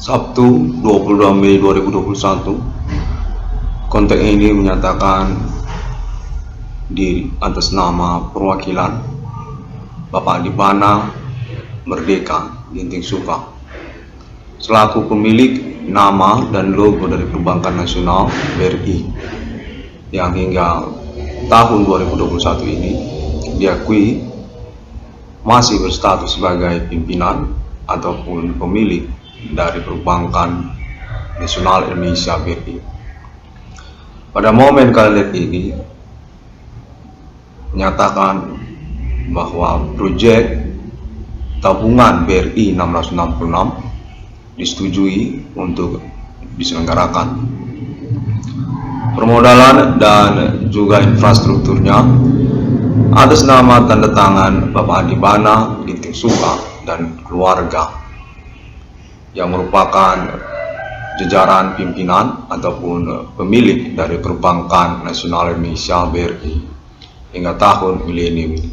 Sabtu 22 Mei 2021. Konteks ini menyatakan diri atas nama perwakilan Bapak Adibana Merdeka Ginting Suka selaku pemilik nama dan logo dari Perbankan Nasional BRI yang hingga tahun 2021 ini diakui masih berstatus sebagai pimpinan ataupun pemilik dari Perbankan Nasional Indonesia BRI. Pada momen kali ini menyatakan bahwa proyek tabungan BRI 666 disetujui untuk diselenggarakan. Permodalan dan juga infrastrukturnya atas nama tanda tangan Bapak Adibana Ginting Suka dan keluarga yang merupakan jajaran pimpinan ataupun pemilik dari Perbankan Nasional Indonesia BRI hingga tahun milenium ini.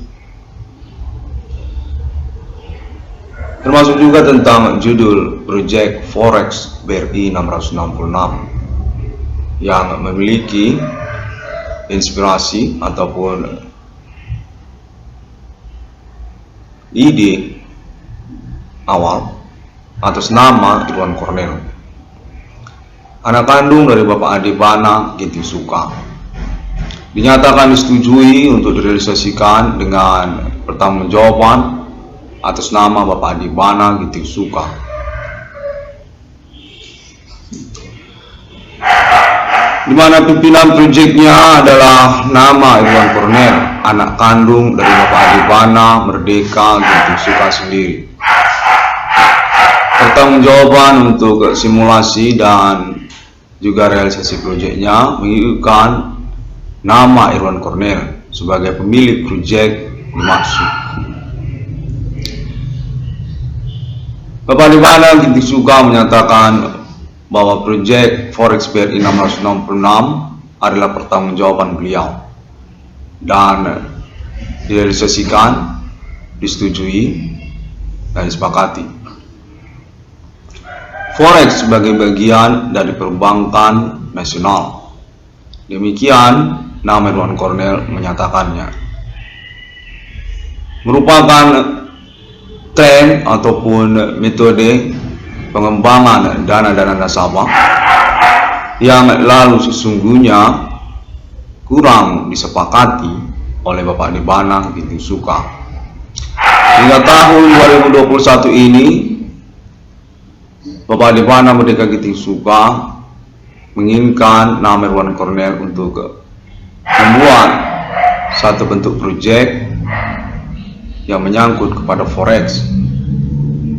Termasuk juga tentang judul Proyek Forex BRI 666 yang memiliki inspirasi ataupun ide awal atas nama Irwan Cornel, anak kandung dari Bapak Adibana Ginting Suka. Dinyatakan disetujui untuk direalisasikan dengan pertanggungjawaban atas nama Bapak Adibana Ginting Suka. Di mana pimpinan proyeknya adalah nama Irwan Cornel, anak kandung dari Bapak Adibana Merdeka Ginting Suka sendiri. Pertanggungjawaban untuk simulasi dan juga realisasi proyeknya mengirimkan nama Irwan Cornel sebagai pemilik proyek dimaksud. Bapak Adibana Ginting Suka menyatakan bahwa proyek Forex BRI 666 adalah pertanggungjawaban beliau dan direalisasikan, disetujui, dan disepakati. Forex sebagai bagian dari Perbankan Nasional. Demikian nama Irwan Cornel menyatakannya. Merupakan tren ataupun metode pengembangan dana-dana nasabah yang lalu sesungguhnya kurang disepakati oleh Bapak Adibana Ginting Suka. Hingga tahun 2021 ini Bapak Adibana Merdeka Ginting Suka menginginkan nama Irwan Cornel untuk membuat satu bentuk proyek yang menyangkut kepada Forex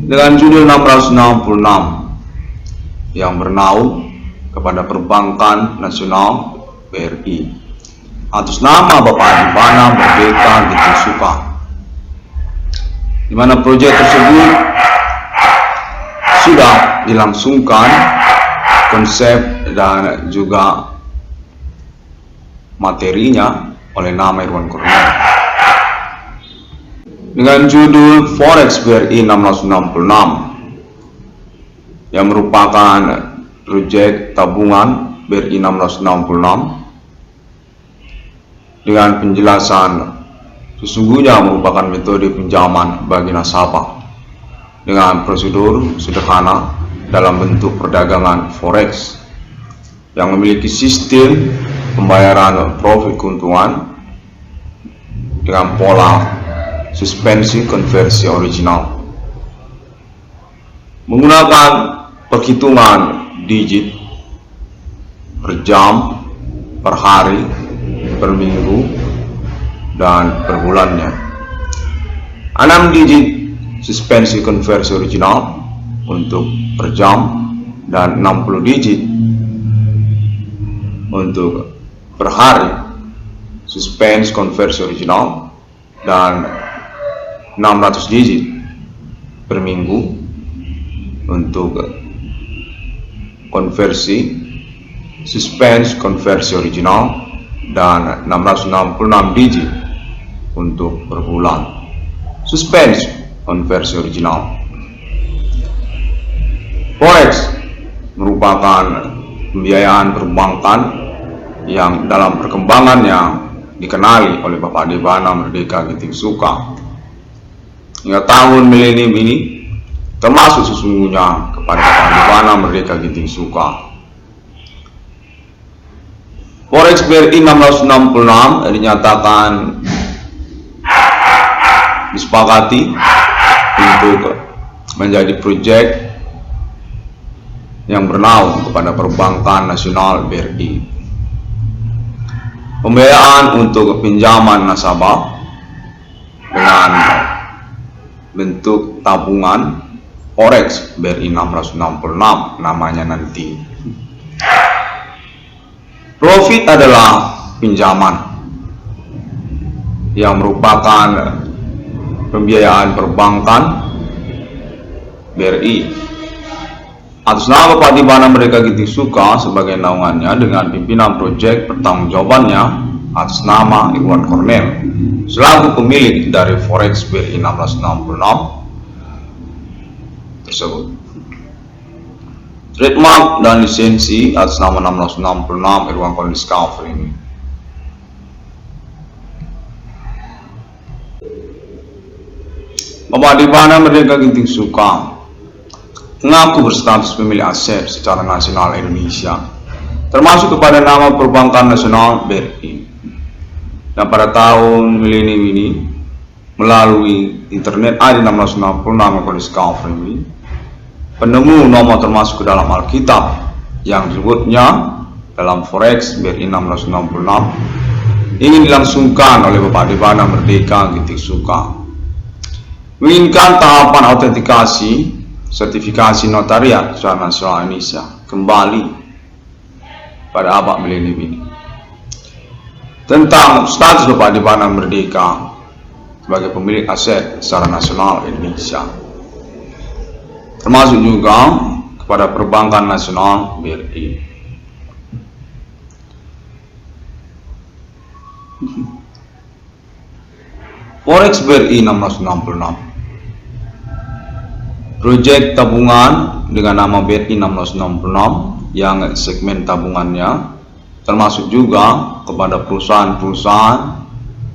dengan judul 666 yang bernaung kepada Perbankan Nasional BRI atas nama Bapak Adibana Merdeka Ginting Suka, di mana proyek tersebut sudah dilangsungkan konsep dan juga materinya oleh nama Irwan Cornel dengan judul Forex BRI 666 yang merupakan proyek tabungan BRI 666 dengan penjelasan sesungguhnya merupakan metode pinjaman bagi nasabah dengan prosedur sederhana dalam bentuk perdagangan Forex yang memiliki sistem pembayaran profit keuntungan dengan pola suspensi konversi original menggunakan perhitungan digit per jam, per hari, per minggu, dan per bulannya. 6 digit suspensi konversi original untuk per jam dan 60 digit untuk per hari suspensi konversi original dan 600 digit per minggu untuk konversi suspense konversi original dan 666 digit untuk per bulan suspense konversi original. Forex merupakan pembiayaan perbankan yang dalam perkembangannya dikenali oleh Bapak Debana Merdeka Ginting Suka hingga tahun milenium ini, termasuk sesungguhnya kepada Bapak Debana Merdeka Ginting Suka. Forex BRI 1666 dinyatakan disepakati untuk menjadi proyek yang bernaung kepada Perbankan Nasional BRI. Pembiayaan untuk pinjaman nasabah dengan bentuk tabungan Forex BRI 1666 namanya nanti. Profit adalah pinjaman yang merupakan pembiayaan perbankan BRI atas nama Bapak Debana Merdeka Ginting Suka sebagai naungannya dengan pimpinan proyek pertanggungjawabannya atas nama Iwan Cornel selaku pemilik dari Forex BRI 1666 tersebut. Trademark dan lisensi atas nama 1666 Iwan Cornel Discovery ini. Bapak Debana Merdeka Ginting Suka mengaku berstatus pemilik aset secara nasional Indonesia, termasuk kepada nama Perbankan Nasional BRI. Dan pada tahun milenium ini, melalui internet ID 1666 Discovery ini, penemu nomor termasuk ke dalam Alkitab yang disebutnya dalam Forex BRI 1666 ingin dilangsungkan oleh Bapak Debana Merdeka Ginting Suka. Menginginkan tahapan autentikasi sertifikasi notariat secara nasional Indonesia kembali pada abad milenium ini tentang status Bapak Debana Merdeka sebagai pemilik aset secara nasional Indonesia, termasuk juga kepada Perbankan Nasional BRI. Forex BRI 1666 proyek tabungan dengan nama BRI 1666 yang segmen tabungannya termasuk juga kepada perusahaan-perusahaan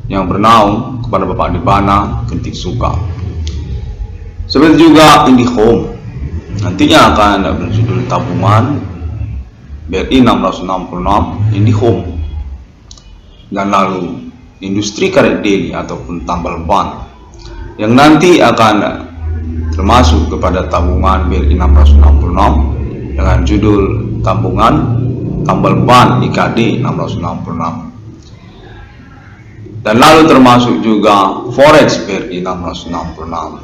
yang bernaung kepada Bapak Debana Ginting Suka. Seperti juga IndiHome nantinya akan berjudul tabungan BRI 1666 IndiHome, dan lalu industri karet daily ataupun tambal ban yang nanti akan termasuk kepada tabungan BRI 1666 dengan judul tabungan tambal ban IKD 1666, dan lalu termasuk juga Forex BRI 1666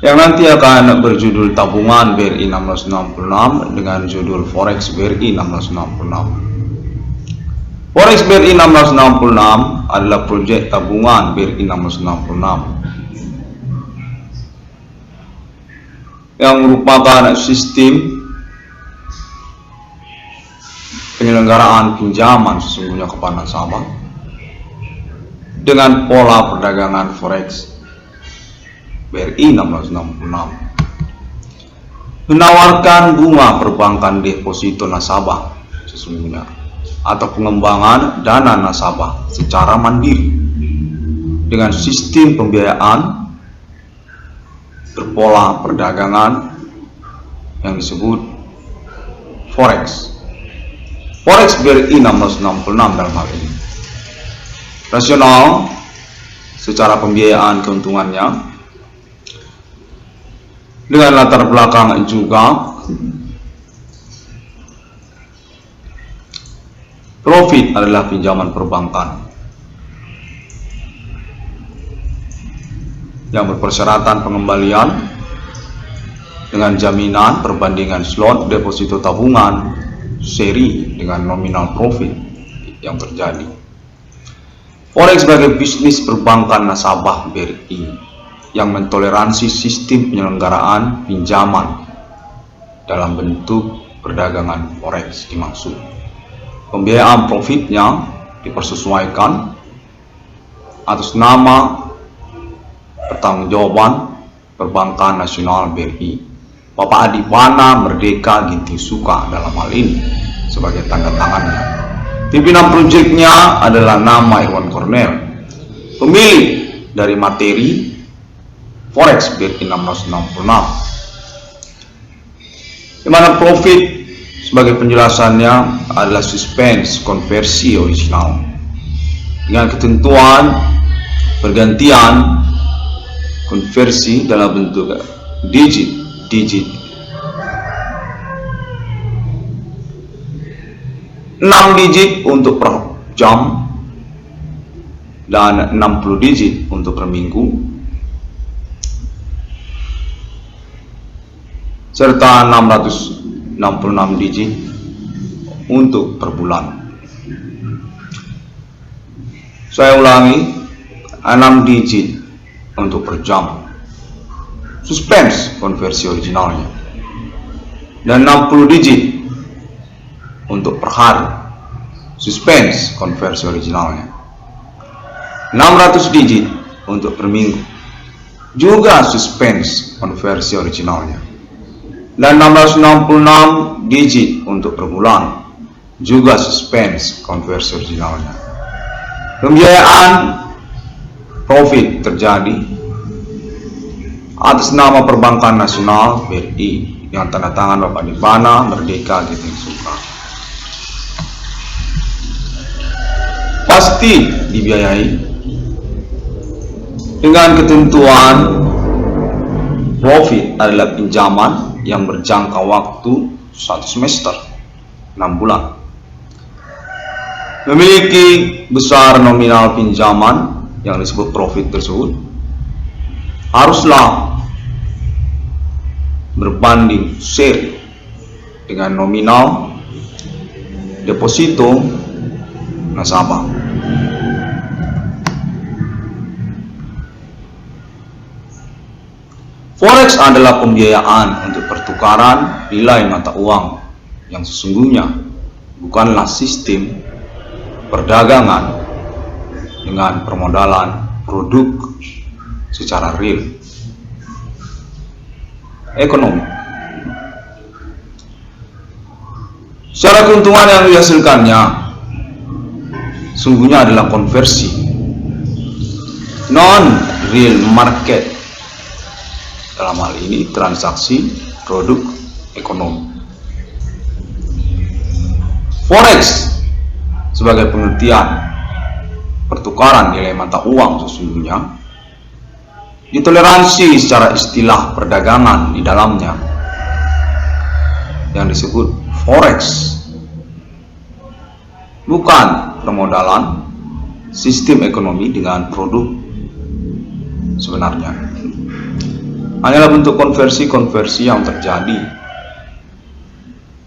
yang nanti akan berjudul tabungan BRI 1666 dengan judul Forex BRI 1666. Forex BRI 1666 adalah proyek tabungan BRI 1666 yang merupakan sistem penyelenggaraan pinjaman sesungguhnya kepada nasabah dengan pola perdagangan Forex BRI 1666 menawarkan bunga perbankan deposito nasabah sesungguhnya atau pengembangan dana nasabah secara mandiri dengan sistem pembiayaan berpola perdagangan yang disebut Forex. Forex BRI 1666 dalam hal ini rasional secara pembiayaan keuntungannya dengan latar belakang juga profit adalah pinjaman perbankan yang berpersyaratan pengembalian dengan jaminan perbandingan slot deposito tabungan seri dengan nominal profit yang terjadi. Forex sebagai bisnis perbankan nasabah BRI yang mentoleransi sistem penyelenggaraan pinjaman dalam bentuk perdagangan Forex dimaksud. Pembiayaan profitnya dipersesuaikan atas nama pertanggungjawaban Perbankan Nasional BRI, Bapak Adipana Merdeka Ginting Suka dalam hal ini sebagai tanda tangannya. Pimpinan proyeknya adalah nama Irwan Cornel, pemilik dari materi Forex BRI 1666, di mana profit sebagai penjelasannya adalah suspense konversi original dengan ketentuan pergantian konversi dalam bentuk digit 6 digit untuk per jam dan 60 digit untuk per minggu, serta 666 digit untuk per bulan. Saya ulangi, 6 digit untuk per jam, suspense konversi originalnya, dan 60 digit untuk per hari, suspense konversi originalnya, 600 digit untuk per minggu, juga suspense konversi originalnya, dan 666 digit untuk per bulan, juga suspense konversi originalnya. Pembiayaan profit terjadi atas nama Perbankan Nasional BRI dengan tanda tangan Bapak Adipana Merdeka Ginting Suka. Pasti dibiayai dengan ketentuan profit adalah pinjaman yang berjangka waktu 1 semester 6 bulan, memiliki besar nominal pinjaman yang disebut profit tersebut haruslah berbanding seri dengan nominal deposito nasabah. Forex adalah pembiayaan untuk pertukaran nilai mata uang yang sesungguhnya bukanlah sistem perdagangan dengan permodalan produk secara real ekonomi. Secara keuntungan yang dihasilkannya sungguhnya adalah konversi non real market, dalam hal ini transaksi produk ekonomi. Forex sebagai pengertian pertukaran nilai mata uang sesungguhnya ditoleransi secara istilah perdagangan di dalamnya yang disebut forex, bukan permodalan sistem ekonomi dengan produk sebenarnya. Hanyalah bentuk konversi-konversi yang terjadi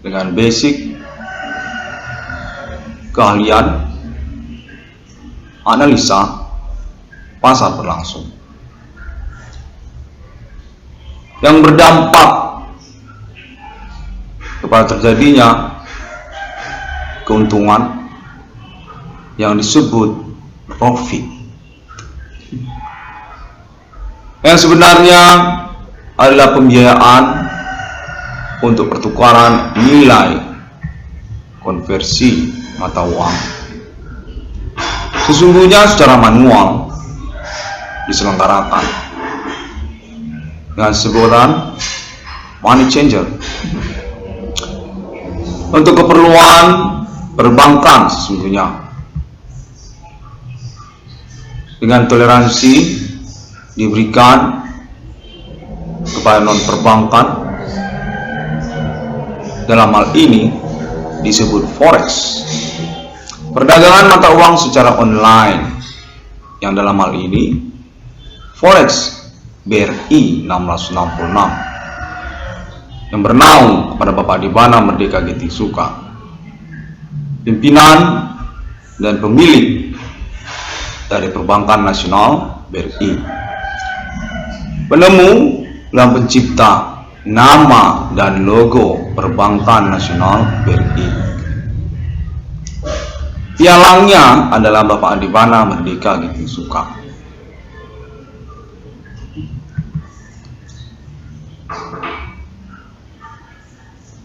dengan basic keahlian analisa pasar berlangsung yang berdampak kepada terjadinya keuntungan yang disebut profit, yang sebenarnya adalah pembiayaan untuk pertukaran nilai konversi mata uang sesungguhnya secara manual diselenggarakan dengan sebutan money changer untuk keperluan perbankan sesungguhnya dengan toleransi diberikan kepada non perbankan, dalam hal ini disebut forex, perdagangan mata uang secara online, yang dalam hal ini forex BRI 1666 yang bernaung kepada Bapak Adipana Merdeka Ginting Suka, pimpinan dan pemilik dari Perbankan Nasional BRI, penemu dan pencipta nama dan logo Perbankan Nasional BRI. Pialangnya adalah Bapak Adipana Merdeka Ginting Suka.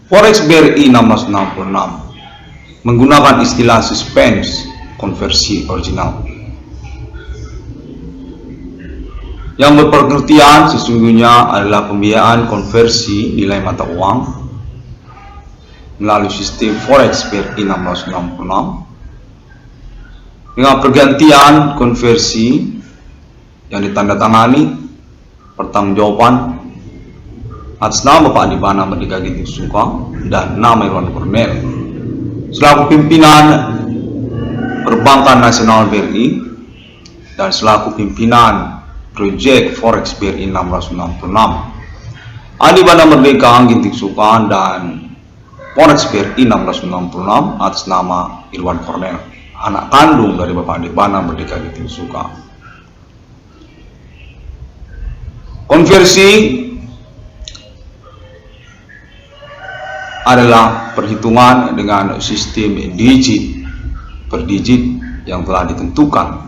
Forex BRI 1666 menggunakan istilah suspense konversi original yang berpengertian sesungguhnya adalah pembiayaan konversi nilai mata uang melalui sistem Forex BRI 1666 dengan pergantian konversi yang ditandatangani pertanggungjawaban atas nama Bapak Adi Bana Merdeka Ginting Sungkang dan nama Irwan Cornel selaku pimpinan Perbankan Nasional BRI dan selaku pimpinan proyek Forex BRI 1666. Adi Bana Merdeka Ginting Sungkang dan Forex BRI 1666 atas nama Irwan Cornel, anak kandung dari Bapak Adi Bana Merdeka Ginting Sungkang. Konversi adalah perhitungan dengan sistem digit per digit yang telah ditentukan.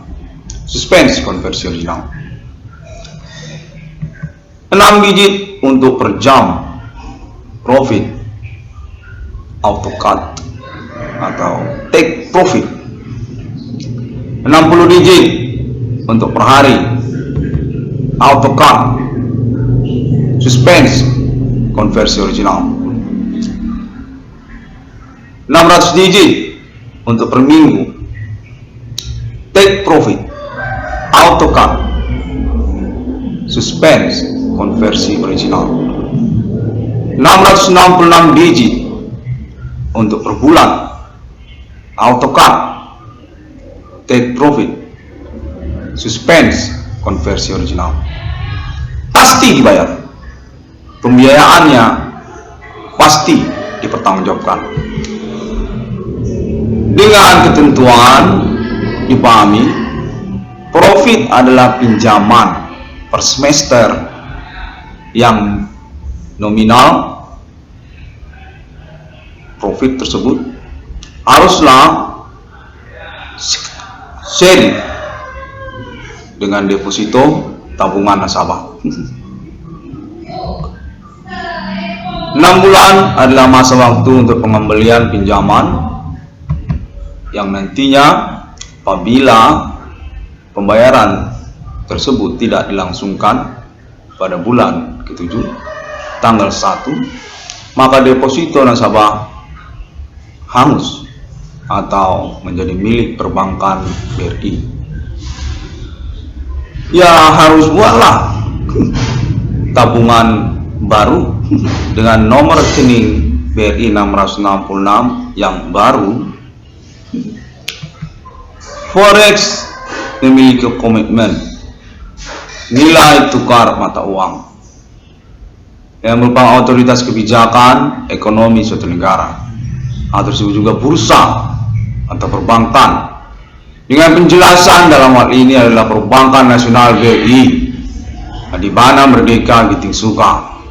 Suspense konversi original 6 digit untuk per jam profit AutoCAD atau take profit, 60 digit untuk per hari AutoCAD suspense konversi original, 600 digit untuk per minggu take profit AutoCAD suspense konversi original, 666 digit untuk per bulan AutoCAD take profit suspense konversi original. Pasti dibayar, pembiayaannya pasti dipertanggungjawabkan. Dengan ketentuan dipahami, profit adalah pinjaman per semester yang nominal profit tersebut haruslah seri dengan deposito tabungan nasabah. 6 bulan adalah masa waktu untuk pengembalian pinjaman yang nantinya apabila pembayaran tersebut tidak dilangsungkan pada bulan ke-7 tanggal 1, maka deposito nasabah hangus atau menjadi milik perbankan BRI. Ya harus buatlah tabungan baru dengan nomor rekening BRI 666 yang baru. Forex memiliki komitmen nilai tukar mata uang yang merupakan otoritas kebijakan ekonomi suatu negara atau disebut juga bursa atau perbankan, dengan penjelasan dalam hal ini adalah Perbankan Nasional BRI Adi Bana Merdeka Ginting Sungkang,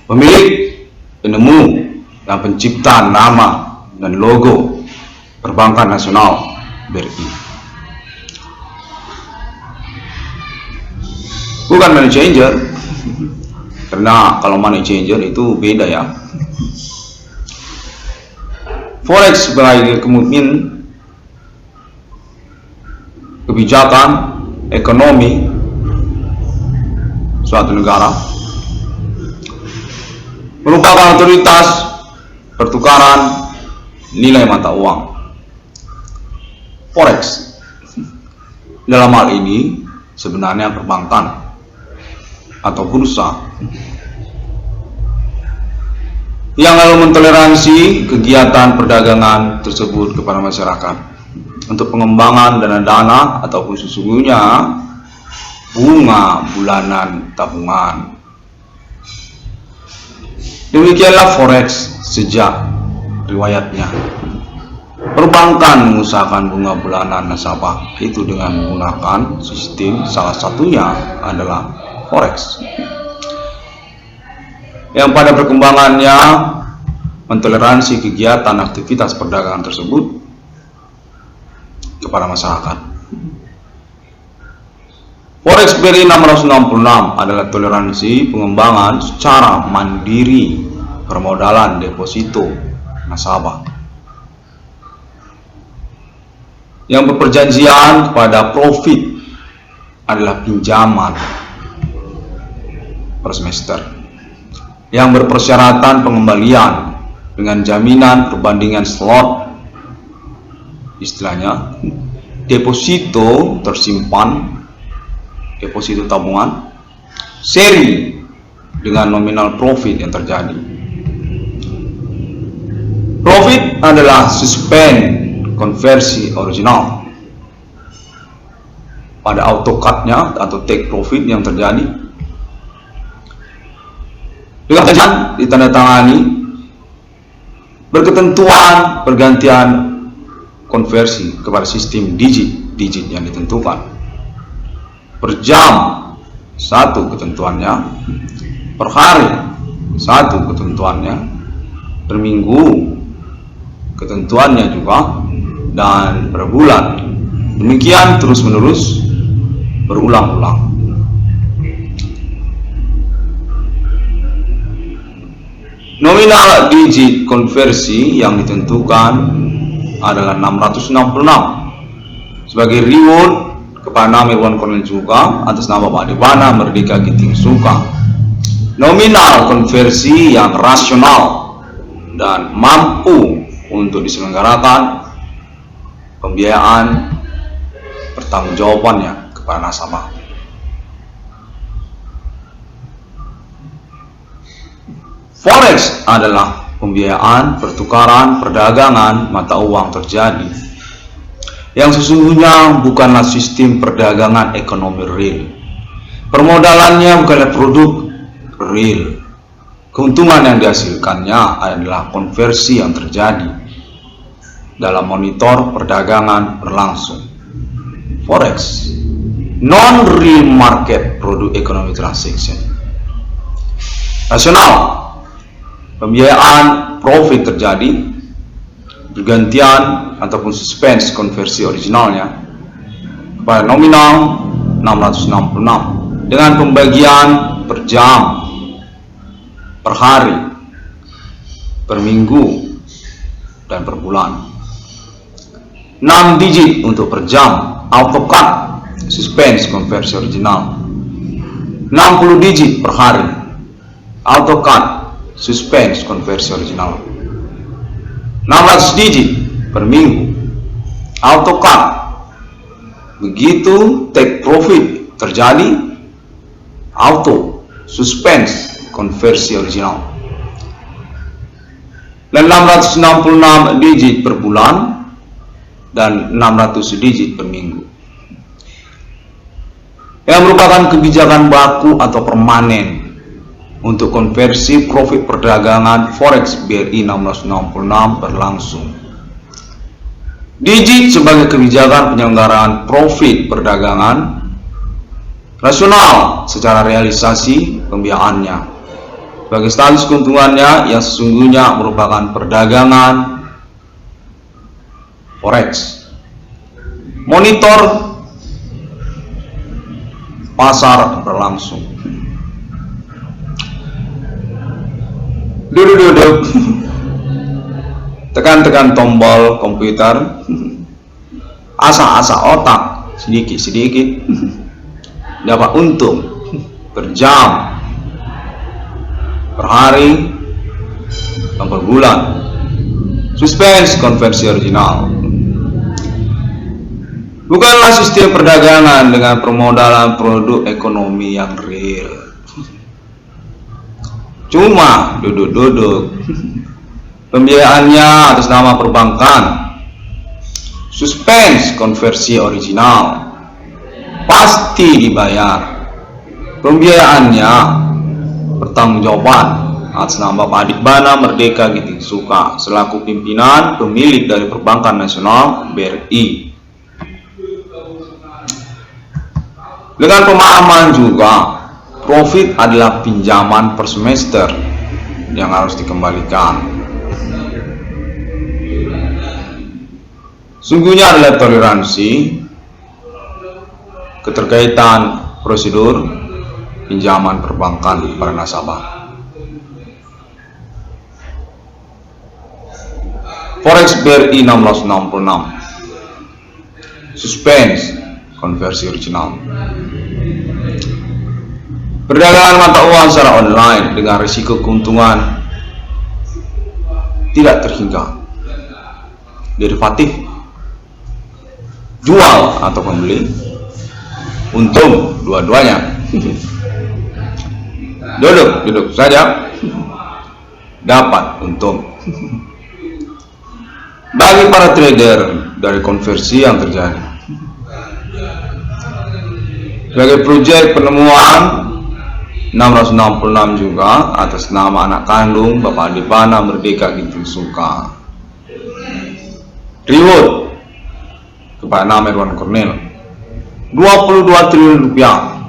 pemilik, penemu, dan pencipta nama dan logo Perbankan Nasional BRI. Bukan money changer, karena kalau money changer itu beda ya. Forex sebagai komitmen kebijakan ekonomi suatu negara, merupakan otoritas pertukaran nilai mata uang. Forex dalam hal ini sebenarnya perbankan atau bursa yang lalu mentoleransi kegiatan perdagangan tersebut kepada masyarakat untuk pengembangan dana ataupun sesungguhnya bunga bulanan tabungan. Demikianlah Forex sejak riwayatnya. Perbankan mengusahakan bunga bulanan nasabah itu dengan menggunakan sistem, salah satunya adalah Forex, yang pada perkembangannya mentoleransi kegiatan aktivitas perdagangan tersebut kepada masyarakat. Forex BRI 666 adalah toleransi pengembangan secara mandiri permodalan deposito nasabah yang berperjanjian kepada profit adalah pinjaman per semester yang berpersyaratan pengembalian dengan jaminan perbandingan slot, istilahnya deposito tersimpan, deposito tabungan seri dengan nominal profit yang terjadi. Profit adalah suspend konversi original pada AutoCAD-nya atau take profit yang terjadi. Dengan perjanjian ditandatangani berketentuan pergantian konversi kepada sistem digit yang ditentukan. Per jam satu ketentuannya, per hari satu ketentuannya, per minggu ketentuannya juga, dan per bulan. Demikian terus menerus berulang-ulang. Nominal digit konversi yang ditentukan adalah 666 sebagai reward kepada nama Irwan Cornel juga atas nama Pak Debana Merdeka Giting Suka. Nominal konversi yang rasional dan mampu untuk diselenggarakan pembiayaan pertanggungjawabannya kepada nasabah. Forex adalah pembiayaan, pertukaran, perdagangan mata uang terjadi yang sesungguhnya bukanlah sistem perdagangan ekonomi real. Permodalannya bukanlah produk real. Keuntungan yang dihasilkannya adalah konversi yang terjadi dalam monitor perdagangan berlangsung. Forex, non-real market product economy transaction. Rasional, pembiayaan profit terjadi, pergantian ataupun suspense konversi originalnya kepada nominal 666 dengan pembagian per jam, per hari, per minggu, dan per bulan. 6 digit untuk per jam, AutoCAD suspense konversi original. 60 digit per hari, AutoCAD suspense konversi original. 600 digit per minggu, AutoCAD. Begitu take profit terjadi, auto suspense konversi original. Dan 666 digit per bulan dan 600 digit per minggu, yang merupakan kebijakan baku atau permanen untuk konversi profit perdagangan Forex BRI 1666 berlangsung. Digit sebagai kebijakan penyelenggaraan profit perdagangan rasional secara realisasi pembiayaannya sebagai status keuntungannya yang sesungguhnya merupakan perdagangan Forex. Monitor pasar berlangsung. Duduk. Tekan-tekan tombol komputer. Asa-asa otak sedikit-sedikit. Dapat untung per jam, per hari, dan per bulan. Suspense konversi original. Bukanlah sistem perdagangan dengan permodalan produk ekonomi yang real. Cuma duduk-duduk. Pembiayaannya atas nama perbankan. Suspense konversi original. Pasti dibayar. Pembiayaannya pertanggungjawaban atas nama Pak Debana Merdeka Giting Suka selaku pimpinan pemilik dari Perbankan Nasional BRI. Dengan pemahaman juga, profit adalah pinjaman per semester yang harus dikembalikan. Sungguhnya adalah toleransi, keterkaitan prosedur pinjaman perbankan para nasabah. Forex BRI 666. Suspense konversi original. Perdagangan mata uang secara online dengan risiko keuntungan tidak terhingga. Derivatif, jual atau membeli, untung dua-duanya. Duduk saja, dapat untung. Bagi para trader dari konversi yang terjadi, sebagai proyek penemuan 666 juga atas nama anak kandung Bapak Adibana Merdeka Ginting Suka. Reward kepada nama Irwan Cornel 22 triliun rupiah,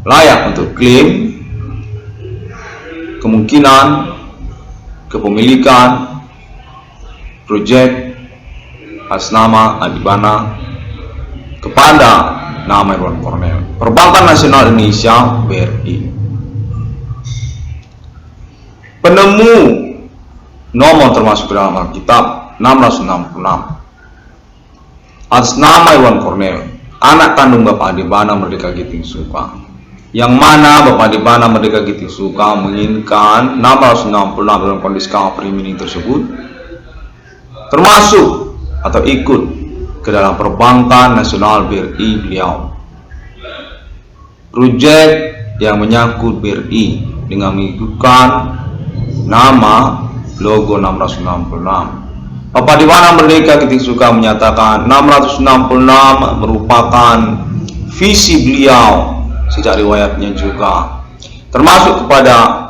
layak untuk klaim kemungkinan kepemilikan proyek atas nama Adibana kepada nama Irwan Cornel, Perbankan Nasional Indonesia BRI. Penemu nomor termasuk dalam Alkitab 666 atas nama Irwan Cornel, anak kandung Bapak Adibana Merdeka Ginting Suka, yang mana Bapak Adibana Merdeka Ginting Suka menginginkan 666 dalam kondisi premium tersebut termasuk atau ikut ke dalam Perbankan Nasional BRI beliau. Proyek yang menyangkut BRI dengan mengikutkan nama logo 666. Bapak Adibana Merdeka Ginting Suka menyatakan 666 merupakan visi beliau sejak riwayatnya juga, termasuk kepada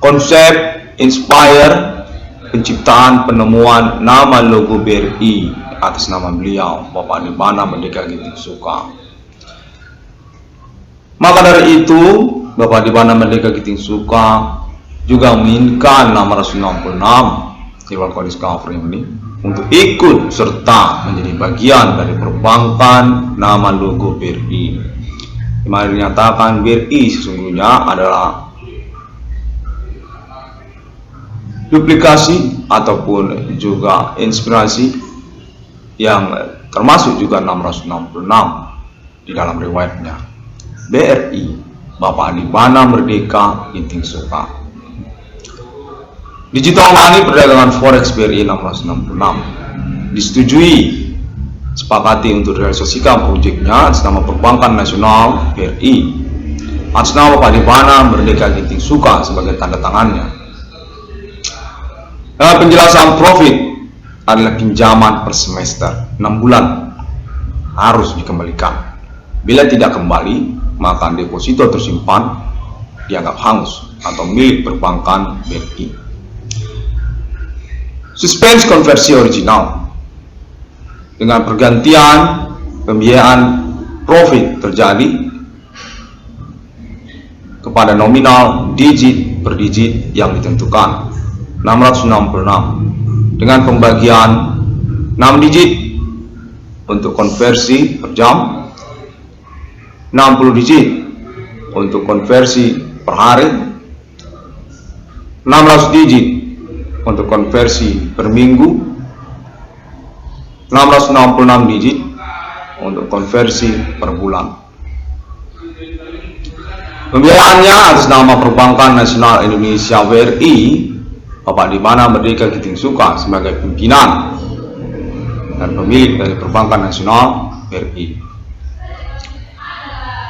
konsep inspire penciptaan penemuan nama logo BRI atas nama beliau Bapak Adibana Merdeka Ginting Suka. Maka dari itu Bapak Adibana Merdeka Ginting Suka juga menginginkan 666 Irwan Cornel Cover ini untuk ikut serta menjadi bagian dari perbankan nama logo BRI, di mana dinyatakan BRI sesungguhnya adalah duplikasi ataupun juga inspirasi yang termasuk juga 666 di dalam riwayatnya BRI Bapak Adibana Merdeka Ginting Suka. Digital money perdagangan forex BRI 666 disetujui sepakati untuk realisasikan proyeknya atas nama Perbankan Nasional BRI atas nama Bapak Adibana Merdeka Ginting Suka sebagai tanda tangannya. Dalam penjelasan profit adalah pinjaman per semester 6 bulan harus dikembalikan. Bila tidak kembali, maka deposito tersimpan dianggap hangus atau milik perbankan BRI. Suspense konversi original dengan pergantian pembiayaan profit terjadi kepada nominal digit per digit yang ditentukan 666 dengan pembagian 6 digit untuk konversi per jam, 60 digit untuk konversi per hari, 16 digit untuk konversi per minggu, 666 digit untuk konversi per bulan. Pembiayaannya atas nama Perbankan Nasional Indonesia BRI Bapak Adibana Merdeka Ginting Suka sebagai pimpinan dan pemilik dari Perbankan Nasional BRI.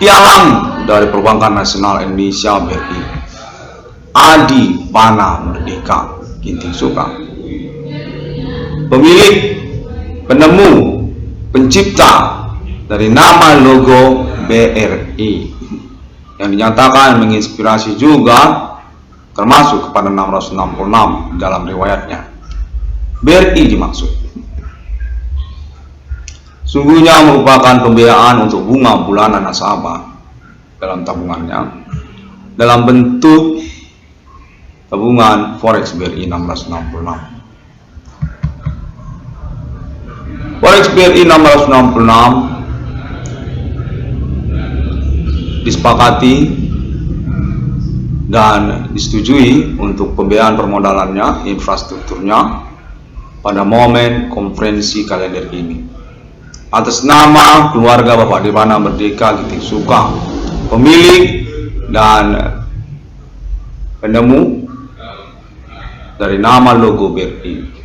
Pialang dari Perbankan Nasional Indonesia BRI Adibana Merdeka Ginting Suka, pemilik, penemu, pencipta dari nama logo BRI yang dinyatakan menginspirasi juga termasuk kepada 666 dalam riwayatnya. BRI dimaksud sungguhnya merupakan pembiayaan untuk bunga bulanan nasabah dalam tabungannya dalam bentuk tabungan forex BRI 666. Forex BRI 666 disepakati dan disetujui untuk pembiayaan permodalannya, infrastrukturnya pada momen konferensi kalender ini. Atas nama keluarga Bapak Debana Merdeka Giting Suka, pemilik dan penemu dari nama logo BRI.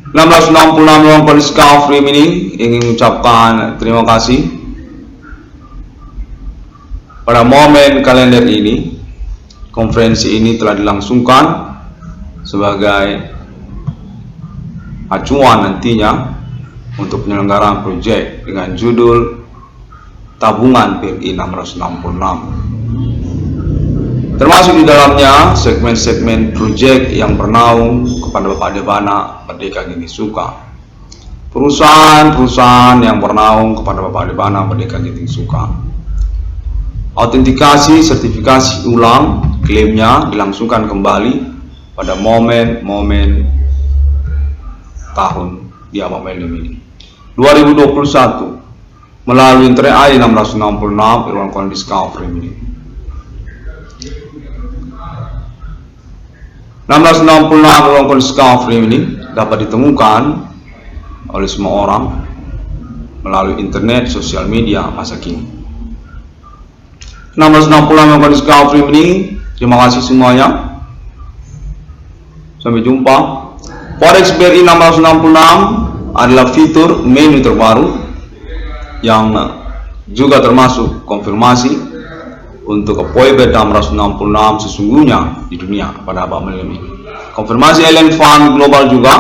Dalam 1966 Polisi Kafri ini ingin mengucapkan terima kasih pada momen kalender ini. Konferensi ini telah dilangsungkan sebagai acuan nantinya untuk penyelenggaraan proyek dengan judul Tabungan BRI 666. Termasuk di dalamnya segmen-segmen proyek yang bernaung kepada Bapak Debana Merdeka Giting Suka. Perusahaan-perusahaan yang bernaung kepada Bapak Debana Merdeka Giting Suka. Autentikasi sertifikasi ulang klaimnya dilangsungkan kembali pada momen-momen tahun di awal ini 2021 melalui Internet ID 1666 Irwan Kondis Kafri ini. 1666 Irwan Kondis Kafri ini dapat ditemukan oleh semua orang melalui internet, sosial media masa kini. 1666 Irwan Kondis Kafri ini, terima kasih semuanya. Sampai jumpa. Forex BRI 666 adalah fitur menu terbaru yang juga termasuk konfirmasi untuk appointment 666 sesungguhnya di dunia pada abad milenium ini. Konfirmasi Alien Fund Global juga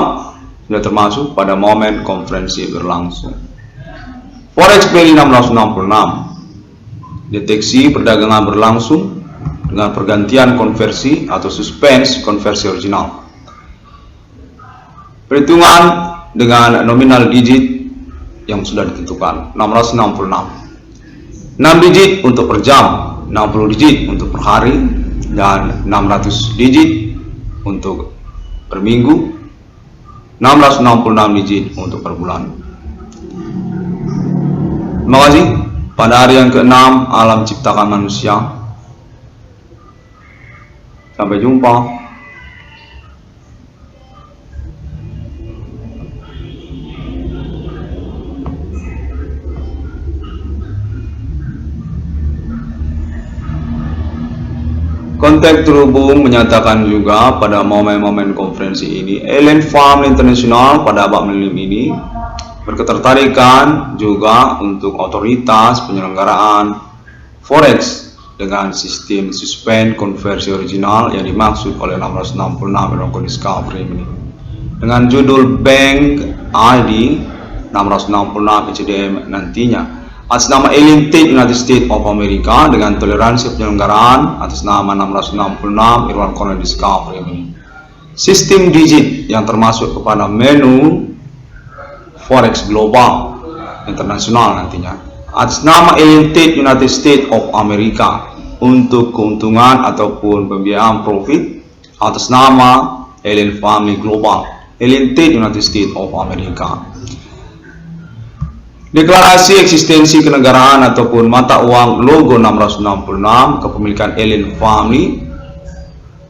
sudah termasuk pada momen konferensi berlangsung. Forex BRI 666, deteksi perdagangan berlangsung dengan pergantian konversi atau suspense konversi original. Perhitungan dengan nominal digit yang sudah ditentukan 666. 6 digit untuk per jam, 60 digit untuk per hari, dan 600 digit untuk per minggu, 666 digit untuk per bulan. Terima kasih. Pada hari yang ke-6 alam ciptakan manusia. Sampai jumpa. Kontak terhubung menyatakan juga pada momen-momen konferensi ini, Alien Fund International pada abad milenium ini berketertarikan juga untuk otoritas penyelenggaraan Forex dengan sistem suspend konversi original yang dimaksud oleh 666 Irwan Kondis Kafri ini. Dengan judul Bank ID 666 ECDM nantinya atas nama Alien Tech United States of America dengan toleransi penyelenggaraan atas nama 666 Irwan Kondis Kafri ini. Sistem digit yang termasuk kepada menu Forex Global Internasional nantinya atas nama Alien Tech United States of America untuk keuntungan ataupun pembiayaan profit atas nama Alien Family Global Alien Tech United States of America. Deklarasi eksistensi kenegaraan ataupun mata uang logo 666 kepemilikan Alien Family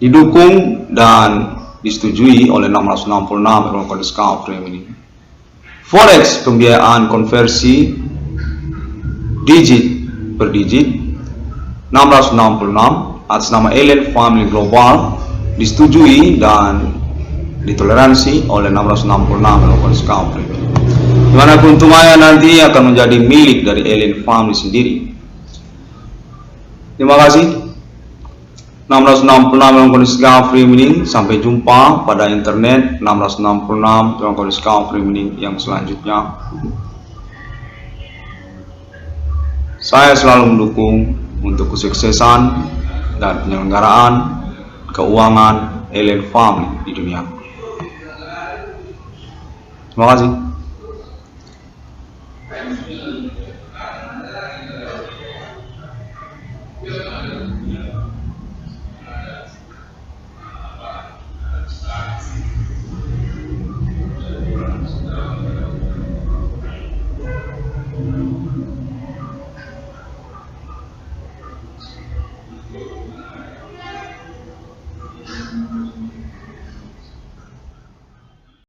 didukung dan disetujui oleh 666 Irwan Kondis Kafri ini. Forex pembiayaan konversi digit per digit 666 atas nama Alien Family Global disetujui dan ditoleransi oleh 666 Irwan Kondis Kafri, di mana keuntungannya nanti akan menjadi milik dari Alien Family sendiri. Terima kasih. 666 Irwan Kondis Kafri ini, sampai jumpa pada internet 666 Irwan Kondis Kafri ini yang selanjutnya. Saya selalu mendukung untuk kesuksesan dan penyelenggaraan keuangan Alien Family di dunia. Terima kasih.